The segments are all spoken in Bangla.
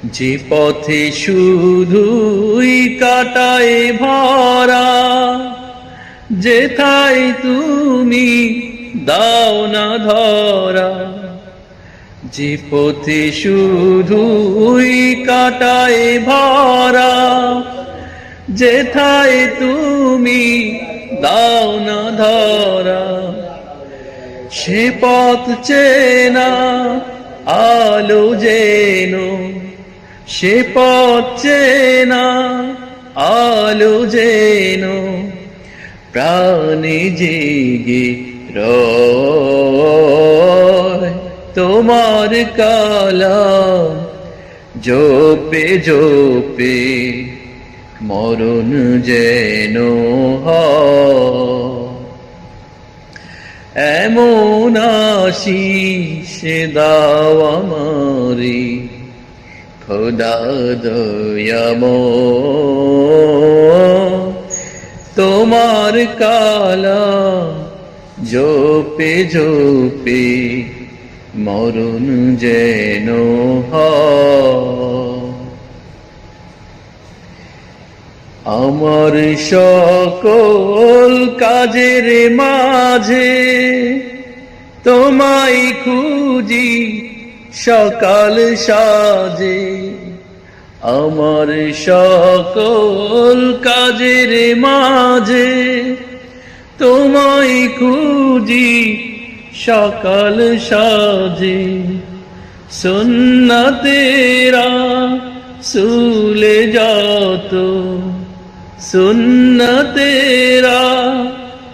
যে পথে শুধুই কাটায় ভরা, যেথায় তুমি দাও না ধরা। যে পথে শুধুই কাটায় ভরা, যেথায় তুমি দাও না ধরা। সে পথ চেনা আলো যেন, সে পথ চেনা আলো যেন প্রাণে জেগে রয়। তোমার কালাম জপে জপে মরণ যেন হয়। এমন আশিস দাও আমারে খোদা দয়াময়। তোমার কালাম জপে জপে মরণ যেন হয়। আমার সকল কাজের মাঝে তোমায় খুঁজি সকাল সাজে। আমার সকল কাজের মাঝে তোমায় খুঁজি সকাল সাজে। সুন্নতেরা সুলে যত, সুন্নতেরা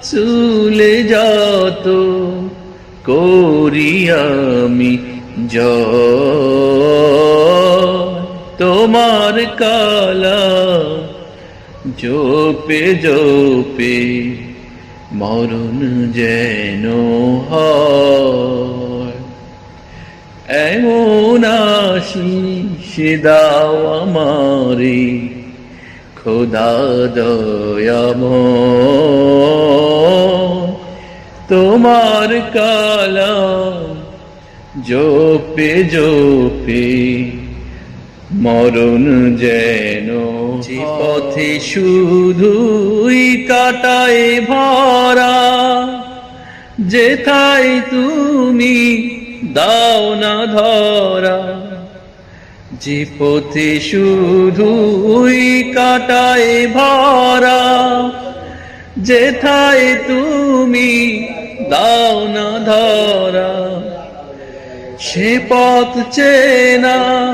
সুলে যত করি আমি জয়। তোমার কালাম জপে জপে মরণ যেন হয়। এমন আশিস দাও আমারে খোদা দয়াময়। তোমার কালাম জপে জপে মরণ যেন। যে পথে শুধুই কাটায় ভরা, যেথায় তুমি দাও না ধরা। যে পথে শুধুই কাটায় ভরা, যেথায় তুমি দাও না ধরা। সে পথ চেনা